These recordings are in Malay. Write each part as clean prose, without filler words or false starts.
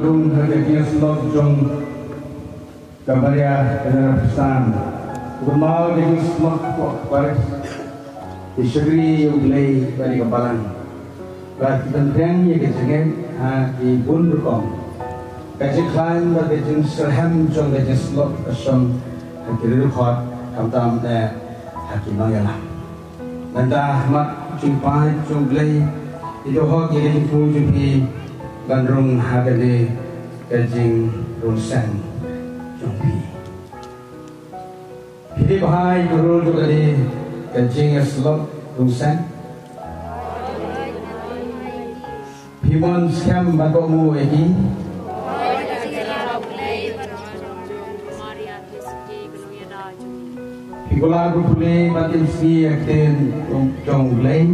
Rung Hagatiya Slok Jong Kabarya Pesan Rumau Jadi Slok Paris Isri Ublay Bari Kapalan Bat Tentang Ye Kejengen Di Bun Rukong Kajiklan Bat Kajeng Serham Jong Kajeng Slok Kasong Hakiri Rukhot Kamtam Da Hakim Noyalam Nanda Ahmad Jumpai Jumblay Itu Hok Ye Kajeng Fu Jumpi Bandrung Hagade Kajeng Rungsan Jumpi Hidi Bahai Guru Jukade Kajeng Slok Rungsan Himon Skam Bagomu Eki Hikola Gupule Batim Si Akten Jonglay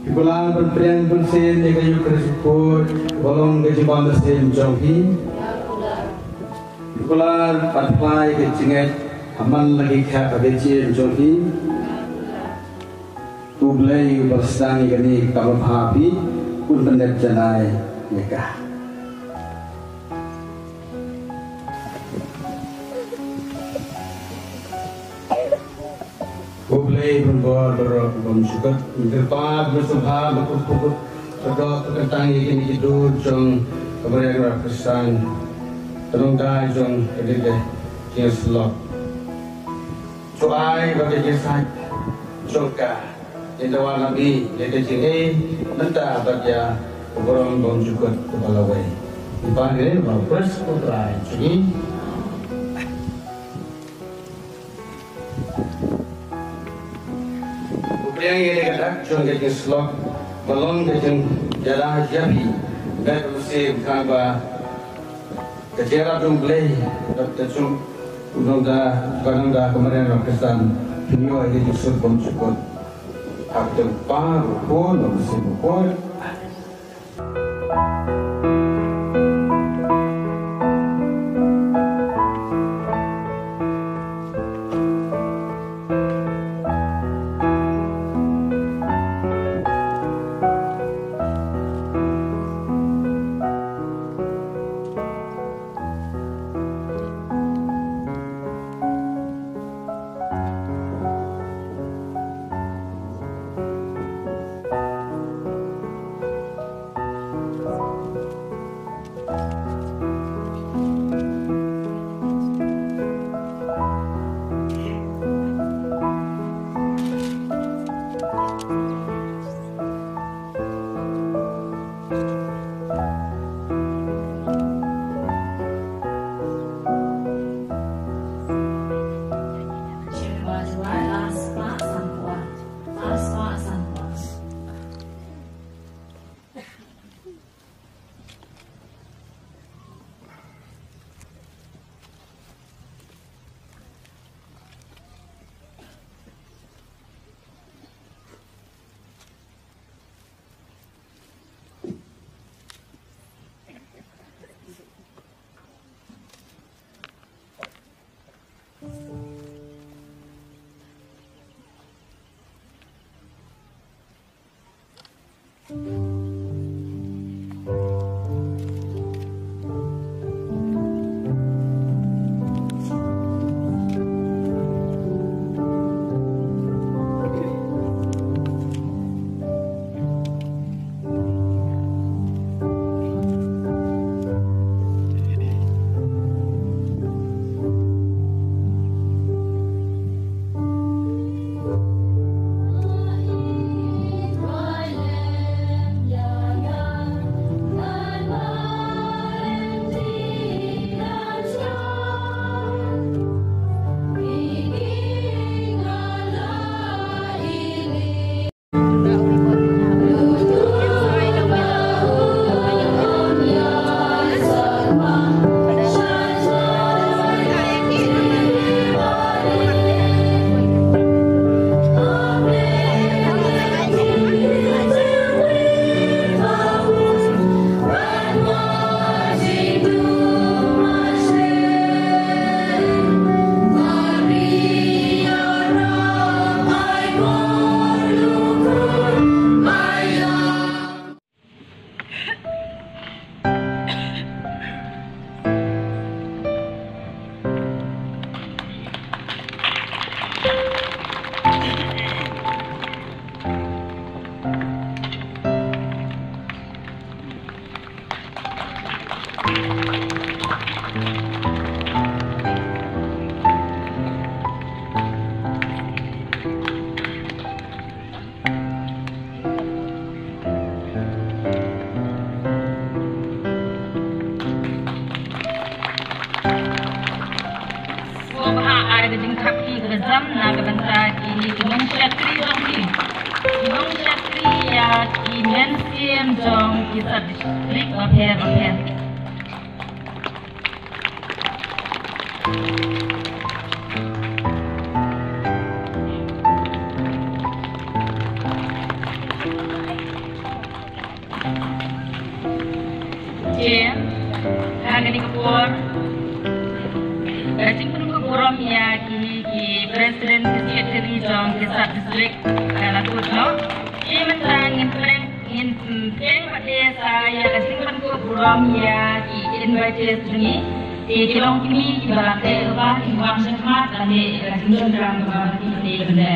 Hikola Berprian Bunsen Nekayu Keresupur Bolong Gajibanda Sen Jonghi Hikola Patpai Kejenget Aman Lagi Khat Abeci Jonghi Ublay Berstani Gani Kamar Hapi Pun Pendet Janai Nikah Ublay Berbor Berbom Syukur Berpad Bersubha Berpukut Berdok Tentang Ikin Hidur Jong Kemudian Berkesan Terungkai Jong Kedede Kia Slok Cuai Bagi Kisah Jongka Jendawan Nabi Lede Jinghe Nenta Bagia Berbom Bom Syukur Kebalawai Dipanggil Bapak Putra Jadi Yang ini kata Jom Kajeng Slok Malong Kajeng Jalan Jabi Dan Musim Kamba Kejera Jumblay Dr. Jum Unongda Kanongda Kemudian Rakesan Pinyo Ini Jusur Bom Syukur Hak Tempa Rukun Musim Rukun gajing kaki kerjam naga banta ki nong syatri dong ki nong syatri ya ki mensiam jong ki sab distrik aper. Hagani kapur, gajing pun kapuram ya ki presiden sekretari jong kisah distrik Latut no. Ia mentangin in peng pada saya gajing pun kapuram ya ki invite sini. Kilong kini ki balate apa ki wang semat kami gajing pun dalam kami benda.